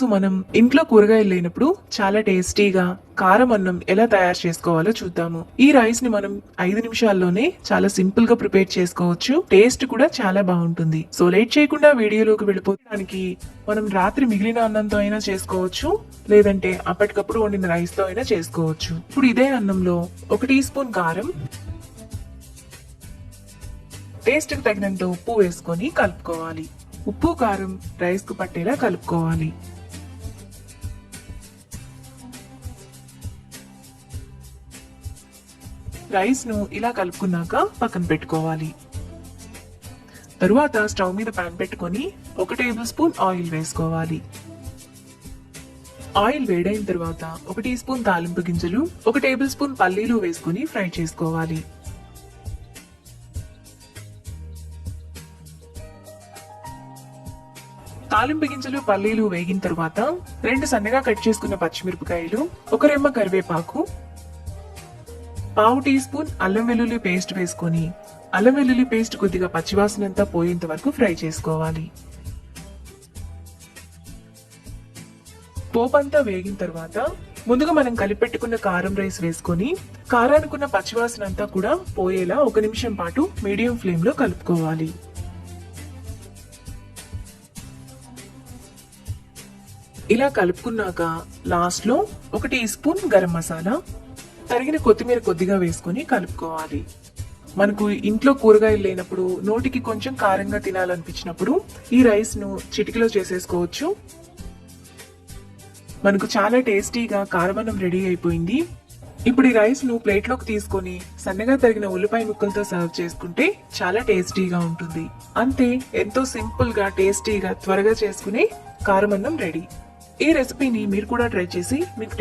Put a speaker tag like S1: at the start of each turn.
S1: So మనం ఇంట్లో కూరగాయలు లేనప్పుడు చాలా టేస్టీగా కారం అన్నం ఎలా తయారు చేసుకోవాలో చూద్దాము. ఈ రైస్ ని మనం 5 నిమిషాల్లోనే చాలా సింపుల్ గా ప్రిపేర్ చేసుకోవచ్చు. టేస్ట్ కూడా చాలా బాగుంటుంది. సో లేట్ చేయకుండా వీడియోలోకి వెళ్ళిపోవడానికి మనం రాత్రి మిగిలిన అన్నంతో అయినా చేసుకోవచ్చు, లేదంటే అప్పటికప్పుడు వండిన రైస్ తో అయినా చేసుకోవచ్చు. ఇప్పుడు ఇదే అన్నంలో 1 టీ స్పూన్ కారం, టేస్ట్ కు తగినంత ఉప్పు వేసుకొని కలుపుకోవాలి. ఉప్పు కారం రైస్ కు పట్టేలా కలుపుకోవాలి. రైస్ ను ఇలా కలుపుకున్నాక పక్కన పెట్టుకోవాలి. తరువాత స్టవ్ మీద పాన్ పెట్టుకొని 1 టేబుల్ స్పూన్ ఆయిల్ వేసుకోవాలి. ఆయిల్ వేడైన తర్వాత 1 టీ స్పూన్ తాలింపు గింజలు, 1 టేబుల్ స్పూన్ పల్లీలు వేసుకుని ఫ్రై చేసుకోవాలి. తాలింపు గింజలు పల్లీలు వేగిన తర్వాత 2 సన్నగా కట్ చేసుకున్న పచ్చిమిరపకాయలు, 1 రెమ్మ కరివేపాకు, పావు టీ స్పూన్ అల్లం వెల్లుల్లి పేస్ట్ వేసుకొని అల్లం వెల్లుల్లి పేస్ట్ కొద్దిగా పచ్చివాసనంతా పోయేంత వరకు ఫ్రై చేసుకోవాలి. పోపంతా వేగిన తర్వాత ముందుగా మనం కలిపెట్టుకున్న కారం రైస్ వేసుకొని కారానుకున్న పచ్చివాసన అంతా కూడా పోయేలా 1 నిమిషం పాటు మీడియం ఫ్లేమ్ లో కలుపుకోవాలి. ఇలా కలుపుకున్నాక లాస్ట్ లో 1 టీ స్పూన్ గరం మసాలా, తరిగిన కొత్తిమీర కొద్దిగా వేసుకుని కలుపుకోవాలి. మనకు ఇంట్లో కూరగాయలు లేనప్పుడు నోటికి కొంచెం కారంగా తినాలనిపించినప్పుడు ఈ రైస్ ను చిటికలో చేసేసుకోవచ్చు. మనకు చాలా టేస్టీగా కారమన్నం రెడీ అయిపోయింది. ఇప్పుడు ఈ రైస్ ను ప్లేట్ లోకి తీసుకొని సన్నగా తరిగిన ఉల్లిపాయ ముక్కలతో సర్వ్ చేసుకుంటే చాలా టేస్టీగా ఉంటుంది. అంతే, ఎంతో సింపుల్ గా టేస్టీగా త్వరగా చేసుకునే కారమన్నం రెడీ. ఈ రెసిపీని మీరు కూడా ట్రై చేసి మీకు